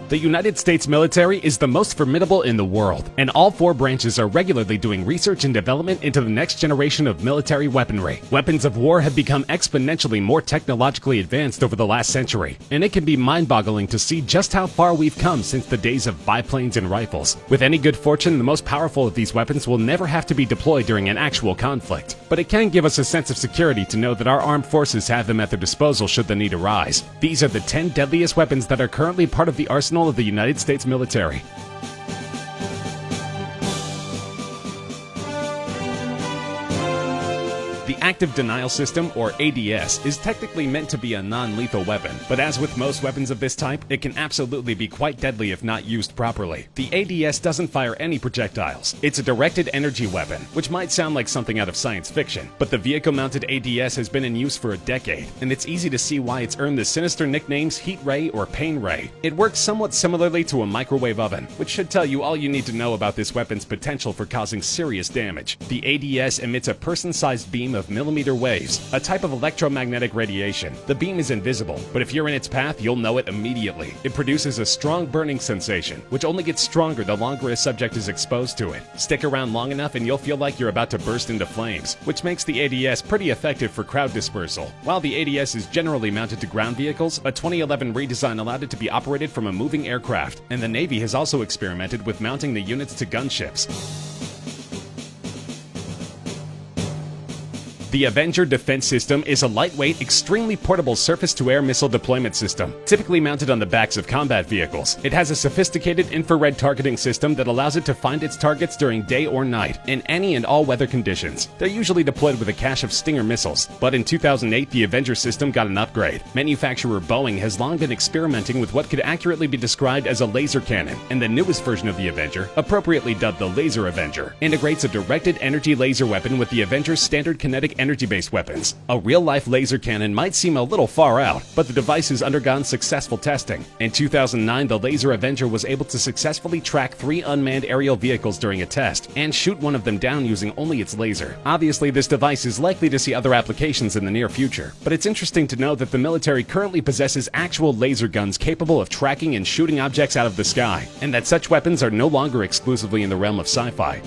The United States military is the most formidable in the world, and all four branches are regularly doing research and development into the next generation of military weaponry. Weapons of war have become exponentially more technologically advanced over the last century, and it can be mind-boggling to see just how far we've come since the days of biplanes and rifles. With any good fortune, the most powerful of these weapons will never have to be deployed during an actual conflict, but it can give us a sense of security to know that our armed forces have them at their disposal should the need arise. These are the 10 deadliest weapons that are currently part of the arsenal of the United States military. The Active Denial System, or ADS, is technically meant to be a non-lethal weapon, but as with most weapons of this type, it can absolutely be quite deadly if not used properly. The ADS doesn't fire any projectiles. It's a directed energy weapon, which might sound like something out of science fiction, but the vehicle-mounted ADS has been in use for a decade, and it's easy to see why it's earned the sinister nicknames Heat Ray or Pain Ray. It works somewhat similarly to a microwave oven, which should tell you all you need to know about this weapon's potential for causing serious damage. The ADS emits a person-sized beam of millimeter waves, a type of electromagnetic radiation. The beam is invisible, but if you're in its path, you'll know it immediately. It produces a strong burning sensation, which only gets stronger the longer a subject is exposed to it. Stick around long enough and you'll feel like you're about to burst into flames, which makes the ADS pretty effective for crowd dispersal. While the ADS is generally mounted to ground vehicles, a 2011 redesign allowed it to be operated from a moving aircraft, and the Navy has also experimented with mounting the units to gunships. The Avenger Defense System is a lightweight, extremely portable surface-to-air missile deployment system, typically mounted on the backs of combat vehicles. It has a sophisticated infrared targeting system that allows it to find its targets during day or night, in any and all weather conditions. They're usually deployed with a cache of Stinger missiles, but in 2008 the Avenger system got an upgrade. Manufacturer Boeing has long been experimenting with what could accurately be described as a laser cannon, and the newest version of the Avenger, appropriately dubbed the Laser Avenger, integrates a directed energy laser weapon with the Avenger's standard kinetic energy-based weapons. A real-life laser cannon might seem a little far out, but the device has undergone successful testing. In 2009, the Laser Avenger was able to successfully track 3 unmanned aerial vehicles during a test, and shoot one of them down using only its laser. Obviously, this device is likely to see other applications in the near future, but it's interesting to know that the military currently possesses actual laser guns capable of tracking and shooting objects out of the sky, and that such weapons are no longer exclusively in the realm of sci-fi.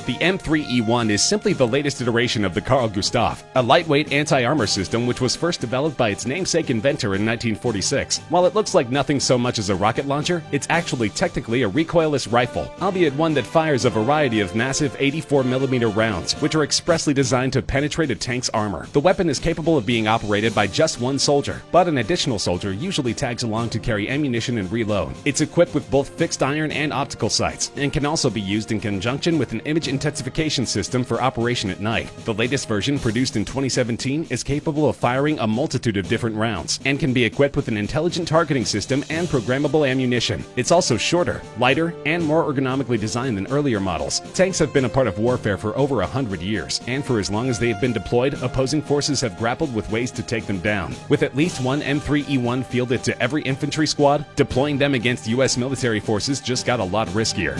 The M3E1 is simply the latest iteration of the Carl Gustaf, a lightweight anti-armor system which was first developed by its namesake inventor in 1946. While it looks like nothing so much as a rocket launcher, it's actually technically a recoilless rifle, albeit one that fires a variety of massive 84mm rounds, which are expressly designed to penetrate a tank's armor. The weapon is capable of being operated by just one soldier, but an additional soldier usually tags along to carry ammunition and reload. It's equipped with both fixed iron and optical sights, and can also be used in conjunction with an image intensification system for operation at night. The latest version, produced in 2017, is capable of firing a multitude of different rounds, and can be equipped with an intelligent targeting system and programmable ammunition. It's also shorter, lighter, and more ergonomically designed than earlier models. Tanks have been a part of warfare for over 100 years, and for as long as they have been deployed, opposing forces have grappled with ways to take them down. With at least one M3E1 fielded to every infantry squad, deploying them against US military forces just got a lot riskier.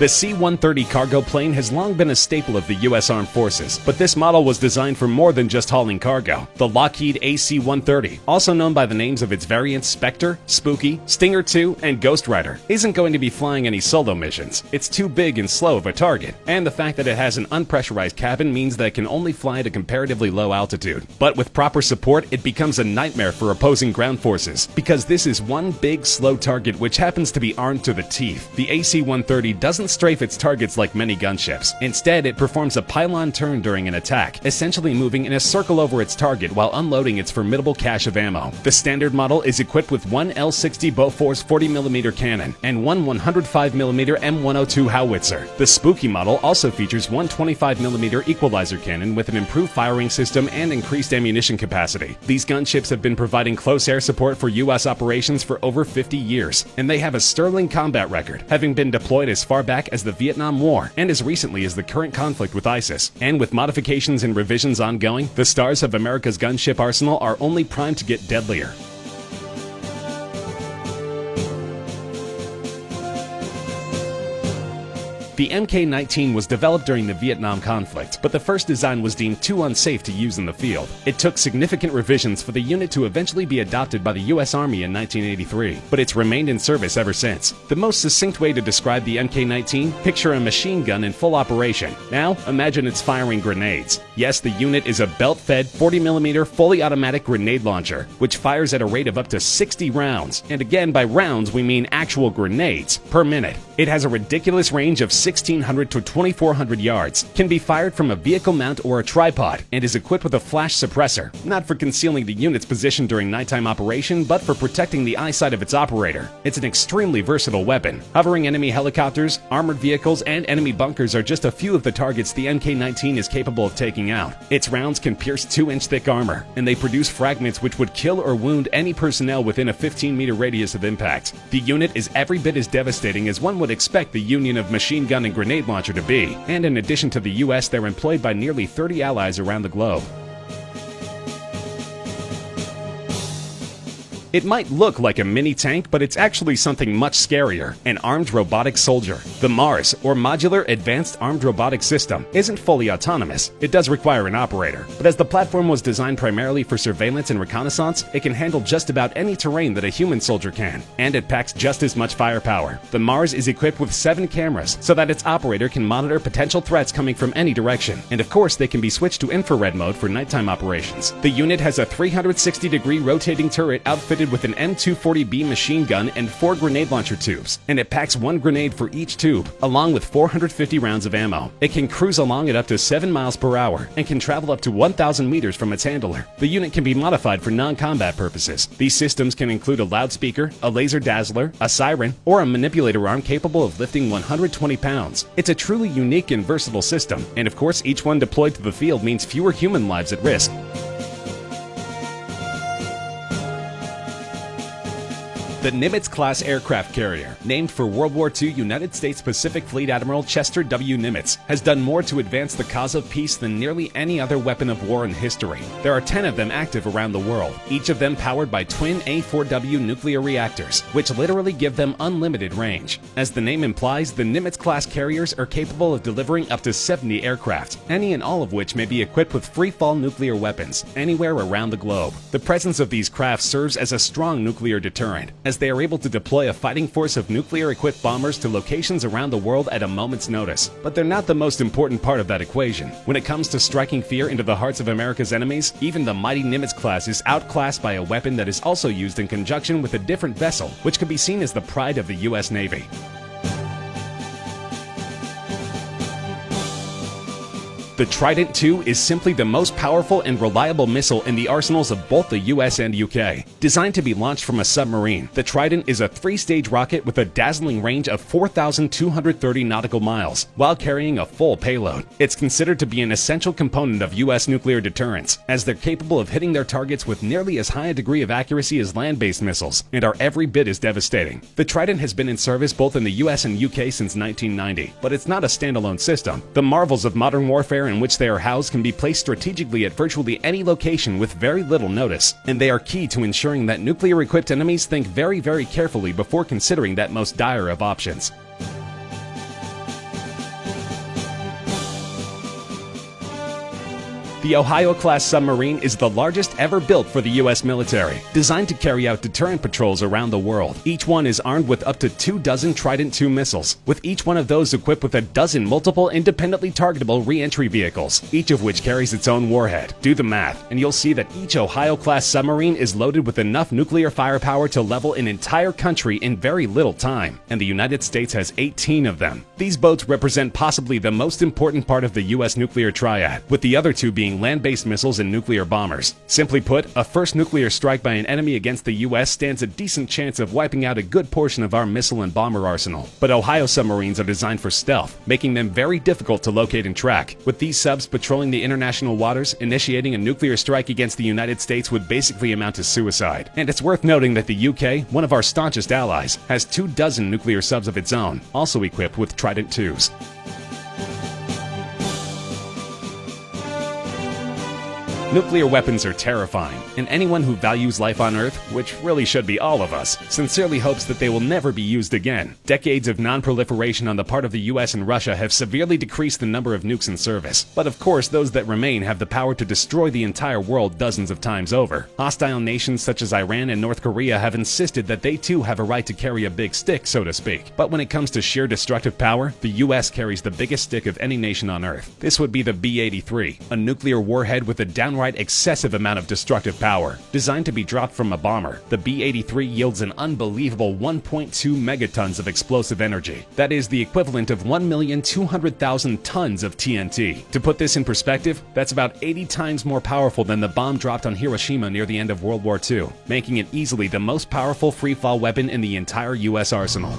The C-130 cargo plane has long been a staple of the U.S. Armed Forces, but this model was designed for more than just hauling cargo. The Lockheed AC-130, also known by the names of its variants Spectre, Spooky, Stinger II, and Ghost Rider, isn't going to be flying any solo missions. It's too big and slow of a target, and the fact that it has an unpressurized cabin means that it can only fly at a comparatively low altitude. But with proper support, it becomes a nightmare for opposing ground forces, because this is one big, slow target which happens to be armed to the teeth. The AC-130 doesn't strafe its targets like many gunships. Instead, it performs a pylon turn during an attack, essentially moving in a circle over its target while unloading its formidable cache of ammo. The standard model is equipped with one L60 Bofors 40mm cannon and one 105mm M102 howitzer. The Spooky model also features one 25mm equalizer cannon with an improved firing system and increased ammunition capacity. These gunships have been providing close air support for U.S. operations for over 50 years, and they have a sterling combat record, having been deployed as far back as the Vietnam War and as recently as the current conflict with ISIS. And with modifications and revisions ongoing, the stars of America's gunship arsenal are only primed to get deadlier. The Mk-19 was developed during the Vietnam conflict, but the first design was deemed too unsafe to use in the field. It took significant revisions for the unit to eventually be adopted by the US Army in 1983, but it's remained in service ever since. The most succinct way to describe the Mk-19: picture a machine gun in full operation. Now, imagine it's firing grenades. Yes, the unit is a belt-fed 40mm fully automatic grenade launcher, which fires at a rate of up to 60 rounds. And again, by rounds, we mean actual grenades per minute. It has a ridiculous range of 1,600 to 2,400 yards, can be fired from a vehicle mount or a tripod, and is equipped with a flash suppressor, not for concealing the unit's position during nighttime operation, but for protecting the eyesight of its operator. It's an extremely versatile weapon. Hovering enemy helicopters, armored vehicles, and enemy bunkers are just a few of the targets the Mk-19 is capable of taking out. Its rounds can pierce 2-inch thick armor, and they produce fragments which would kill or wound any personnel within a 15-meter radius of impact. The unit is every bit as devastating as one would expect the union of machine gun and grenade launcher to be, and in addition to the US, they're employed by nearly 30 allies around the globe. It might look like a mini tank, but it's actually something much scarier: an armed robotic soldier. The MARS, or Modular Advanced Armed Robotic System, isn't fully autonomous. It does require an operator, but as the platform was designed primarily for surveillance and reconnaissance, it can handle just about any terrain that a human soldier can, and it packs just as much firepower. The MARS is equipped with 7 cameras so that its operator can monitor potential threats coming from any direction, and of course they can be switched to infrared mode for nighttime operations. The unit has a 360-degree rotating turret outfitted with an M240B machine gun and 4 grenade launcher tubes, and it packs 1 grenade for each tube, along with 450 rounds of ammo. It can cruise along at up to 7 miles per hour and can travel up to 1,000 meters from its handler. The unit can be modified for non-combat purposes. These systems can include a loudspeaker, a laser dazzler, a siren, or a manipulator arm capable of lifting 120 pounds. It's a truly unique and versatile system, and of course each one deployed to the field means fewer human lives at risk. The Nimitz-class aircraft carrier, named for World War II United States Pacific Fleet Admiral Chester W. Nimitz, has done more to advance the cause of peace than nearly any other weapon of war in history. There are 10 of them active around the world, each of them powered by twin A4W nuclear reactors, which literally give them unlimited range. As the name implies, the Nimitz-class carriers are capable of delivering up to 70 aircraft, any and all of which may be equipped with free-fall nuclear weapons anywhere around the globe. The presence of these craft serves as a strong nuclear deterrent, as they are able to deploy a fighting force of nuclear-equipped bombers to locations around the world at a moment's notice. But they're not the most important part of that equation. When it comes to striking fear into the hearts of America's enemies, even the mighty Nimitz class is outclassed by a weapon that is also used in conjunction with a different vessel, which can be seen as the pride of the US Navy. The Trident II is simply the most powerful and reliable missile in the arsenals of both the US and UK. Designed to be launched from a submarine, the Trident is a 3-stage rocket with a dazzling range of 4,230 nautical miles, while carrying a full payload. It's considered to be an essential component of US nuclear deterrence, as they're capable of hitting their targets with nearly as high a degree of accuracy as land-based missiles, and are every bit as devastating. The Trident has been in service both in the US and UK since 1990, but it's not a standalone system. The marvels of modern warfare in which they are housed can be placed strategically at virtually any location with very little notice, and they are key to ensuring that nuclear-equipped enemies think very, very carefully before considering that most dire of options. The Ohio-class submarine is the largest ever built for the U.S. military, designed to carry out deterrent patrols around the world. Each one is armed with up to 24 Trident II missiles, with each one of those equipped with a dozen multiple independently targetable re-entry vehicles, each of which carries its own warhead. Do the math, and you'll see that each Ohio-class submarine is loaded with enough nuclear firepower to level an entire country in very little time, and the United States has 18 of them. These boats represent possibly the most important part of the U.S. nuclear triad, with the other two being land-based missiles and nuclear bombers. Simply put, a first nuclear strike by an enemy against the U.S. stands a decent chance of wiping out a good portion of our missile and bomber arsenal. But Ohio submarines are designed for stealth, making them very difficult to locate and track. With these subs patrolling the international waters, initiating a nuclear strike against the United States would basically amount to suicide. And it's worth noting that the UK, one of our staunchest allies, has 24 nuclear subs of its own, also equipped with Trident IIs. Nuclear weapons are terrifying, and anyone who values life on Earth, which really should be all of us, sincerely hopes that they will never be used again. Decades of non-proliferation on the part of the US and Russia have severely decreased the number of nukes in service. But of course, those that remain have the power to destroy the entire world dozens of times over. Hostile nations such as Iran and North Korea have insisted that they too have a right to carry a big stick, so to speak. But when it comes to sheer destructive power, the US carries the biggest stick of any nation on Earth. This would be the B-83, a nuclear warhead with a downright excessive amount of destructive power. Designed to be dropped from a bomber, the B-83 yields an unbelievable 1.2 megatons of explosive energy. That is the equivalent of 1,200,000 tons of TNT. To put this in perspective, that's about 80 times more powerful than the bomb dropped on Hiroshima near the end of World War II, making it easily the most powerful free-fall weapon in the entire US arsenal.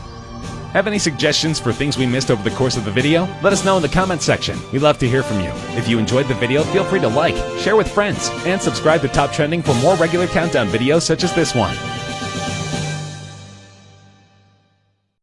Have any suggestions for things we missed over the course of the video? Let us know in the comments section. We'd love to hear from you. If you enjoyed the video, feel free to like, share with friends, and subscribe to Top Trending for more regular countdown videos such as this one.